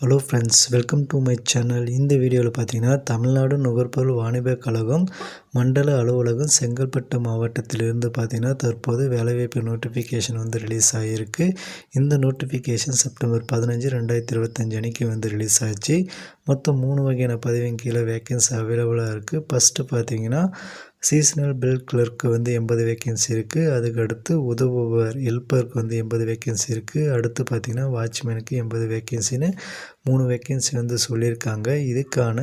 Hello friends, welcome to my channel. இந்த வீடியோவில் பார்த்தீங்கன்னா தமிழ்நாடு நுகர்பொருள் வாணிபக் கழகம் மண்டல அலுவலகம் செங்கல்பட்டு மாவட்டத்திலிருந்து பார்த்தீங்கன்னா தற்போது வேலைவாய்ப்பு நோட்டிஃபிகேஷன் ரிலீஸ் ஆகியிருக்கு. இந்த நோட்டிஃபிகேஷன் செப்டம்பர் 15, 2025 அன்றைக்கி ரிலீஸ் ஆச்சு. மொத்தம் 3 வகையான பதவியின் கீழே வேக்கன்சி அவைலபிளாக இருக்குது. ஃபஸ்ட்டு பார்த்தீங்கன்னா சீசனல் பில் கிளர்க்கு 80 வேக்கன்சி இருக்குது. அதுக்கு அடுத்து உதவுபவர் ஹெல்ப்பருக்கு 80 வேக்கன்சி இருக்குது. அடுத்து பார்த்திங்கன்னா வாட்ச்மேனுக்கு 80 வேக்கன்சின்னு 3 வேக்கன்சி சொல்லியிருக்காங்க. இதுக்கான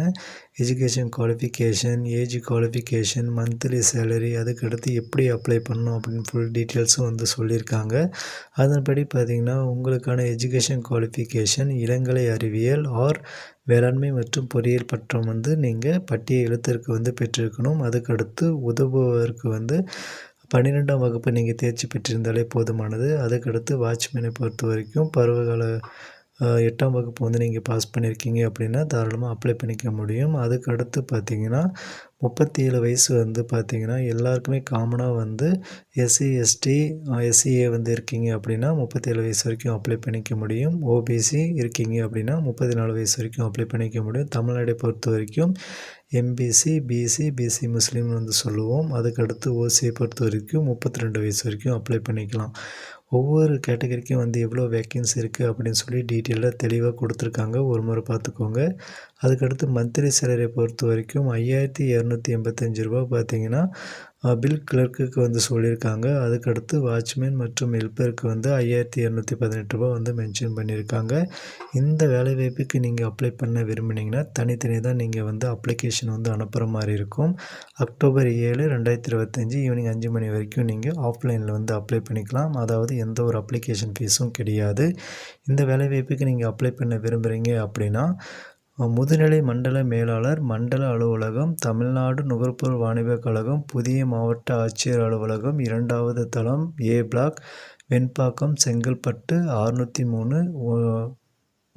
education qualification, age qualification, monthly salary, அதுக்கடுத்து எப்படி அப்ளை பண்ணணும் அப்படின்னு ஃபுல் டீட்டெயில்ஸும் சொல்லியிருக்காங்க. அதன்படி பார்த்திங்கன்னா உங்களுக்கான எஜுகேஷன் குவாலிஃபிகேஷன் இளங்கலை அறிவியல் ஆர் வேளாண்மை மற்றும் பொறியியல் பட்டம் நீங்கள் பட்டிய எழுத்திற்கு பெற்றிருக்கணும். அதுக்கடுத்து உதவுபவருக்கு 12ஆம் வகுப்பு நீங்கள் தேர்ச்சி பெற்றிருந்தாலே போதுமானது. அதுக்கடுத்து வாட்ச்மேனை பொறுத்த வரைக்கும் பருவகால 8ஆம் வகுப்பு நீங்கள் பாஸ் பண்ணியிருக்கீங்க அப்படின்னா தாராளமாக அப்ளை பண்ணிக்க முடியும். அதுக்கடுத்து பார்த்திங்கன்னா 37 வயசு பார்த்திங்கன்னா எல்லாருக்குமே காமனாக எஸ்சி, எஸ்டி, எஸ்சிஏ இருக்கீங்க அப்படின்னா 37 வயசு வரைக்கும் அப்ளை பண்ணிக்க முடியும். ஓபிசி இருக்கீங்க அப்படின்னா 34 வயசு வரைக்கும் அப்ளை பண்ணிக்க முடியும். தமிழ்நாடை பொறுத்த வரைக்கும் எம்பிசி, பிசி முஸ்லீம் சொல்லுவோம். அதுக்கடுத்து ஓசியை பொறுத்த வரைக்கும் 32 வயசு வரைக்கும் அப்ளை பண்ணிக்கலாம். ஒவ்வொரு கேட்டகரிக்கும் எவ்வளோ வேக்கன்சி இருக்குது அப்படின்னு சொல்லி டீட்டெயிலாக தெளிவாக கொடுத்துருக்காங்க. ஒரு முறை பார்த்துக்கோங்க. அதுக்கடுத்து மந்த்லி சேலரியை பொறுத்த வரைக்கும் 5285 ரூபா பார்த்திங்கன்னா பில் கிளர்க்குக்கு சொல்லியிருக்காங்க. அதுக்கடுத்து வாட்ச்மேன் மற்றும் ஹெல்ப்பருக்கு 5218 ரூபா மென்ஷன் பண்ணியிருக்காங்க. இந்த வேலைவாய்ப்புக்கு நீங்கள் அப்ளை பண்ண விரும்புனீங்கன்னா தனித்தனி தான் நீங்கள் அப்ளிகேஷன் அனுப்புகிற மாதிரி இருக்கும். அக்டோபர் 7, 2025 ஈவினிங் 5 மணி வரைக்கும் நீங்கள் ஆஃப்லைனில் அப்ளை பண்ணிக்கலாம். அதாவது எந்த ஒரு அப்ளிகேஷன் ஃபீஸும் கிடையாது. இந்த வேலைவாய்ப்புக்கு நீங்கள் அப்ளை பண்ண விரும்புகிறீங்க அப்படின்னா முதுநிலை மண்டல மேலாளர், மண்டல அலுவலகம், தமிழ்நாடு நுகர்பொருள் வாணிபக் கழகம், புதிய மாவட்ட ஆட்சியர் அலுவலகம், 2வது தளம், ஏ பிளாக், வெண்பாக்கம், செங்கல்பட்டு 603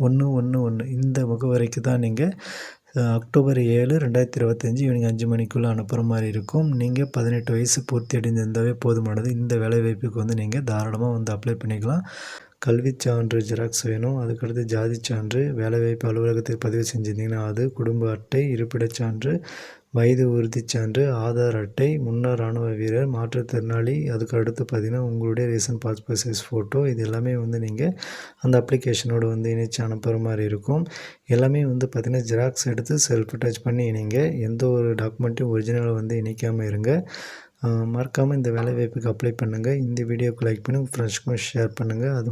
111 இந்த முகவரிக்கு தான் நீங்கள் அக்டோபர் 7, 2025 ஈவினிங் 5 மணிக்குள்ளே அனுப்புகிற மாதிரி இருக்கும். நீங்கள் 18 வயசு பூர்த்தி அடைந்திருந்தாவே போதுமானது. இந்த வேலைவாய்ப்புக்கு நீங்கள் தாராளமாக அப்ளை பண்ணிக்கலாம். கல்விச் சான்று ஜெராக்ஸ் வேணும். அதுக்கடுத்து ஜாதி சான்று, வேலைவாய்ப்பு அலுவலகத்துக்கு பதிவு செஞ்சுருந்தீங்கன்னா அது, குடும்ப அட்டை, இருப்பிடச் சான்று, வயது உறுதிச் சான்று, ஆதார் அட்டை, முன்னாள் இராணுவ வீரர், மாற்றுத்திறனாளி, அதுக்கு அடுத்து பார்த்திங்கன்னா உங்களுடைய ரீசன்ட் பாஸ்போர்ட் சைஸ் ஃபோட்டோ, இது எல்லாமே நீங்கள் அந்த அப்ளிகேஷனோடு இணைச்சி அனுப்புகிற மாதிரி இருக்கும். எல்லாமே பார்த்திங்கன்னா ஜெராக்ஸ் எடுத்து செல்ஃப் அட்டாச் பண்ணி இணைங்க. எந்த ஒரு டாக்குமெண்ட்டையும் ஒரிஜினலை இணைக்காமல் இருங்க. மறக்காமல் இந்த வேலைவாய்ப்புக்கு அப்ளை பண்ணுங்கள். இந்த வீடியோக்கு லைக் பண்ணி உங்கள் ஃப்ரெண்ட்ஸ்க்கும் ஷேர் பண்ணுங்கள். அது